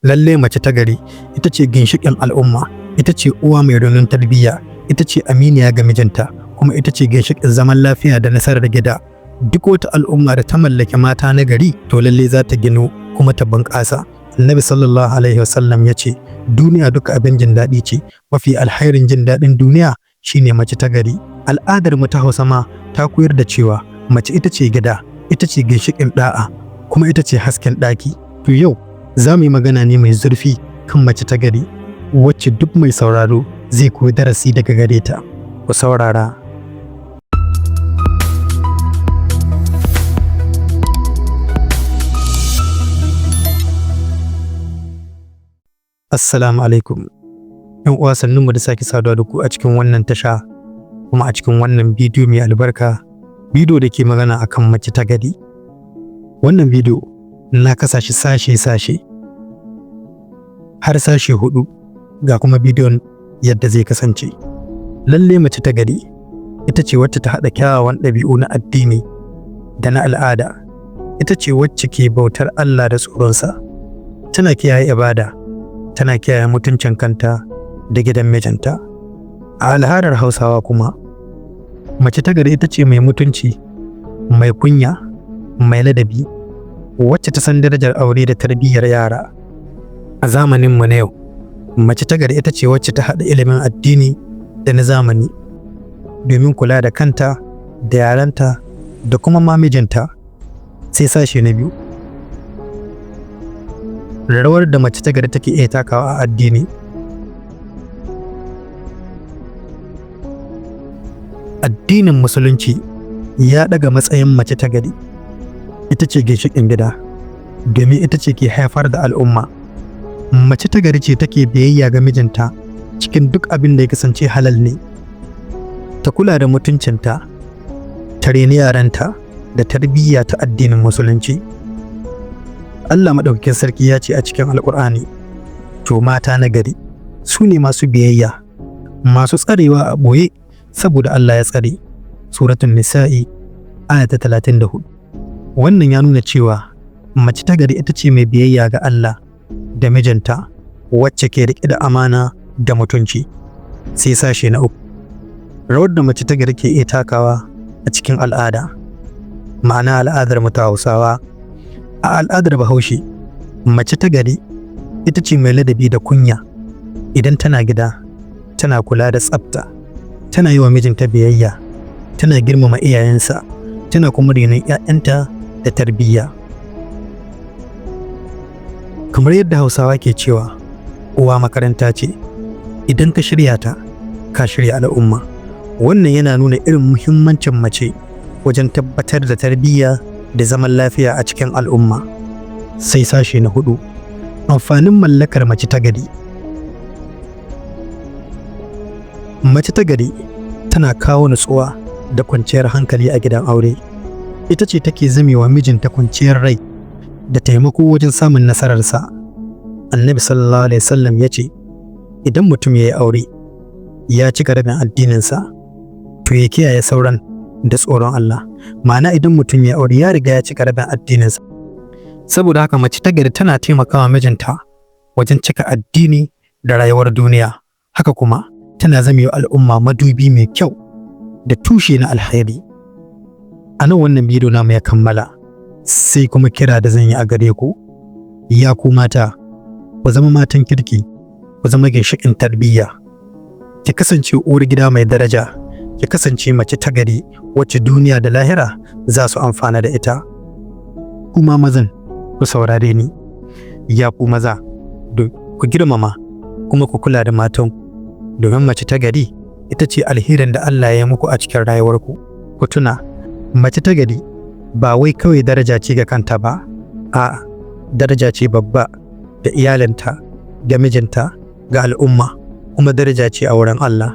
Lalle mace ta gari ita ce ginshiƙin al'umma, ita ce uwa mai raunin tarbiyya, ita ce aminiya ga mijinta, kuma ita ce ginshiƙin zaman lafiya da nasarar gida. Duk wata al'umma da ta mallaki mata na gari to lalle za ta ginu kuma ta bunƙasa. Annabi sallallahu alaihi wasallam ya ce duniya duka abin jin daɗi ce, mafi alhairin jin daɗin duniya shine mace ta gari. Al'adar mu ta Hausa ma ta koyar da cewa mace ita ce gida, ita ce ginshiƙin ɗa'a, kuma ita ce hasken ɗaki. To yau za mu yi magana ne mai zurfi kan mace ta gari, wacce duk mai sauraro zai koyi darasi daga gare ta. Ku saurara. Assalamu alaikum. ‘Yan uwa, sannunmu da sake saduwa da ku a cikin wannan tasha, kuma a cikin wannan bidiyo mai albarka, bidiyo da ke magana akan mace ta gari. Wannan bidiyo na kasa shi sashe-sashe har sashe 4, ga kuma bidiyon yadda zai kasance. Lalle mace ta gari ita ce wacce ta haɗa kyawawan ɗabi'u na addini da na al'ada, ita ce wacce ke bautar Allah da tsoronsa, tana kiyaye ibada, tana kiyaye mutuncin kanta da gidan mijinta. A al'adar Hausawa kuma, mace ta gari ita ce mai mutunci, mai kunya, mai ladabi, wacce ta san darajar aure da tarbiyyar yara. A zamaninmu na yau, mace ta gari ita ce wacce ta haɗa ilimin addini da na zamani domin kula da kanta da yaranta da kuma ma mijinta. Sai sashe na biyu, rawar da mace ta gari take iya takawa a addini. Addinin Musulunci ya daga matsayin mace ta gari, ita ce ginshiƙin gida, domin ita ce ke haifar da al'umma. Mace ta gari ce take biyayya ga mijinta cikin duk abin da ya kasance halal ne, ta kula da mutuncinta, ta reni yaranta da tarbiyya ta addinin Musulunci. Allah maɗaukakin sarki ya ce a cikin Alƙur'ani, to mata na gari su ne masu biyayya, masu tsarewa a ɓoye saboda Allah ya tsare. Suratun Nisa'i aya ta 34. Wannan ya nuna cewa mace ta gari ita ce mai biyayya ga Allah da mijinta, wacce ke riƙe da amana da mutunci. Sai sashe na 3, rawar da mace ta gari ke iya takawa a cikin al'ada, ma'ana al'adar mu ta Hausawa. A al'adar Bahaushe, mace ta gari ita ce mai ladabi da kunya. Idan tana gida, tana kula da tsafta, tana yi wa mijinta biyayya, tana girmama iyayensa, tana kuma renon 'ya'yanta da tarbiyya. Kamar yadda Hausawa ke cewa uwa makaranta ce, idan ka shirya ta, ka shirya al'umma. Wannan yana nuna irin muhimmancin mace wajen tabbatar da tarbiyya da zaman lafiya a cikin al'umma. Sai sashe na 4, amfanin mallakar mace ta gari. Mace ta gari tana kawo nutsuwa da kwanciyar hankali a gidan aure. Ita ce take zamewa mijinta kwanciyar rai da taimako wajen samun nasararsa. Annabi sallallahu alaihi wasallam ya ce, idan mutum ya yi aure ya cika rabin addininsa, to ya kiyaye sauran da tsoron Allah. Ma'ana idan mutum ya aure ya riga ya cika rabin addininsa. Saboda haka mace ta gari tana taimakawa mijinta wajen cika addini da rayuwar duniya. Haka kuma tana zamewa al'umma madubi mai kyau da tushe na alheri. A nan wannan bidiyo namu ya kammala, sai kuma kira da zan yi a gare ku, ya ku mata, ku zama matan kirki, ku zama ginshiƙin tarbiyya, ki kasance uwar gida mai daraja, ki kasance mace ta gari wacce duniya da lahira za su amfana da ita. Kuma mazan, ku saurare ni, ya ku maza, ku girmama kuma ku kula da matan, domin mace ta gari ita ce alherin da Allah ya yi muku a cikin rayuwarku. Ku tuna, mace ta gari ba wai kawai daraja ce ga kanta ba, a'a, daraja ce babba ga iyalinta, ga mijinta, ga al'umma, kuma daraja ce a wurin Allah.